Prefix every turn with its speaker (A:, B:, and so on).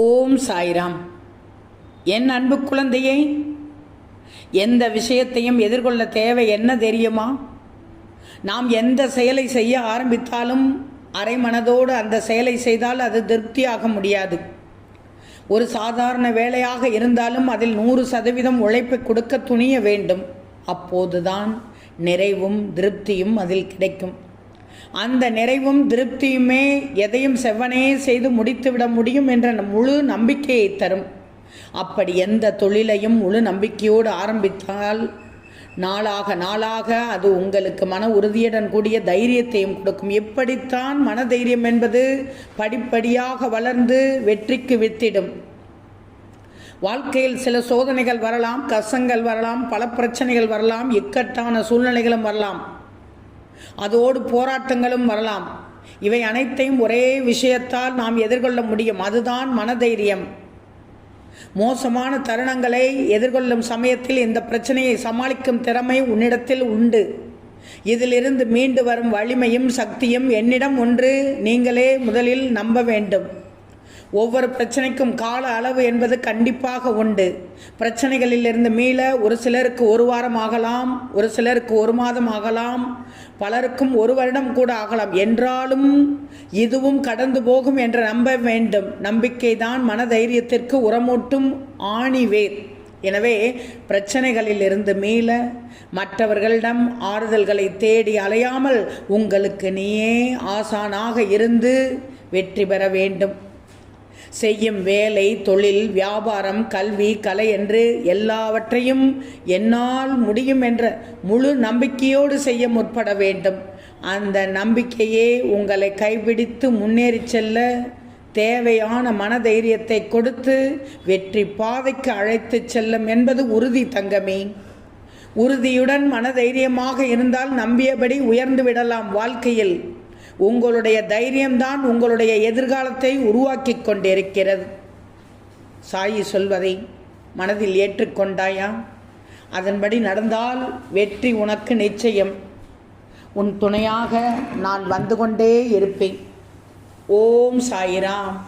A: ஓம் சாய்ராம். என் அன்பு குழந்தையே, எந்த விஷயத்தையும் எதிர்கொள்ள தேவை என்ன தெரியுமா? நாம் எந்த செயலை செய்ய ஆரம்பித்தாலும் அரை மனதோடு அந்த செயலை செய்தால் அது திருப்தியாக முடியாது. ஒரு சாதாரண வேலையாக இருந்தாலும் அதில் 100% உழைப்பை கொடுக்க துணிய வேண்டும். அப்போதுதான் நிறைவும் திருப்தியும் அதில் கிடைக்கும். அந்த நிறைவும் திருப்தியுமே எதையும் செவ்வனே செய்து முடித்துவிட முடியும் என்ற முழு நம்பிக்கையை தரும். அப்படி எந்த தொழிலையும் முழு நம்பிக்கையோடு ஆரம்பித்தால் நாளாக நாளாக அது உங்களுக்கு மன உறுதியுடன் கூடிய தைரியத்தையும் கொடுக்கும். எப்படித்தான் மன தைரியம் என்பது படிப்படியாக வளர்ந்து வெற்றிக்கு வித்திடும். வாழ்க்கையில் சில சோதனைகள் வரலாம், கஷ்டங்கள் வரலாம், பல பிரச்சனைகள் வரலாம், இக்கட்டான சூழ்நிலைகளும் வரலாம், அதோடு போராட்டங்களும் வரலாம். இவை அனைத்தையும் ஒரே விஷயத்தால் நாம் எதிர்கொள்ள முடியும். அதுதான் மனதைரியம். மோசமான தருணங்களை எதிர்கொள்ளும் சமயத்தில் இந்த பிரச்சனையை சமாளிக்கும் திறமை உன்னிடத்தில் உண்டு. இதிலிருந்து மீண்டு வரும் வலிமையும் சக்தியும் என்னிடம் ஒன்று நீங்களே முதலில் நம்ப வேண்டும். ஒவ்வொரு பிரச்சனைக்கும் கால அளவு என்பது கண்டிப்பாக உண்டு. பிரச்சனைகளிலிருந்து மீள ஒரு சிலருக்கு 1 வாரம் ஆகலாம், ஒரு சிலருக்கு 1 மாதம் ஆகலாம், பலருக்கும் 1 வருடம் கூட ஆகலாம். என்றாலும் இதுவும் கடந்து போகும் என்று நம்ப வேண்டும். நம்பிக்கை தான் மனதைரியத்திற்கு உரமூட்டும் ஆணிவேர். எனவே பிரச்சனைகளிலிருந்து மீள மற்றவர்களிடம் ஆறுதல்களை தேடி அலையாமல் உங்களுக்கு நீயே ஆசானாக இருந்து வெற்றி பெற வேண்டும். செய்யும் வேலை, தொழில், வியாபாரம், கல்வி, கலை என்று எல்லாவற்றையும் என்னால் முடியும் என்ற முழு நம்பிக்கையோடு செய்ய முற்பட வேண்டும். அந்த நம்பிக்கையே உங்களை கைபிடித்து முன்னேறி செல்ல தேவையான மனதைரியத்தை கொடுத்து வெற்றி பாதைக்கு அழைத்து செல்லும் என்பது உறுதி தங்கமே. உறுதியுடன் மனதைரியமாக இருந்தால் நம்பியபடி உயர்ந்து விடலாம். வாழ்க்கையில் உங்களுடைய தைரியம்தான் உங்களுடைய எதிர்காலத்தை உருவாக்கி கொண்டிருக்கிறது. சாயி சொல்வதை மனதில் ஏற்றுக்கொண்டாயா? அதன்படி நடந்தால் வெற்றி உனக்கு நிச்சயம். உன் துணையாக நான் வந்து கொண்டே இருப்பேன். ஓம் சாய்ராம்.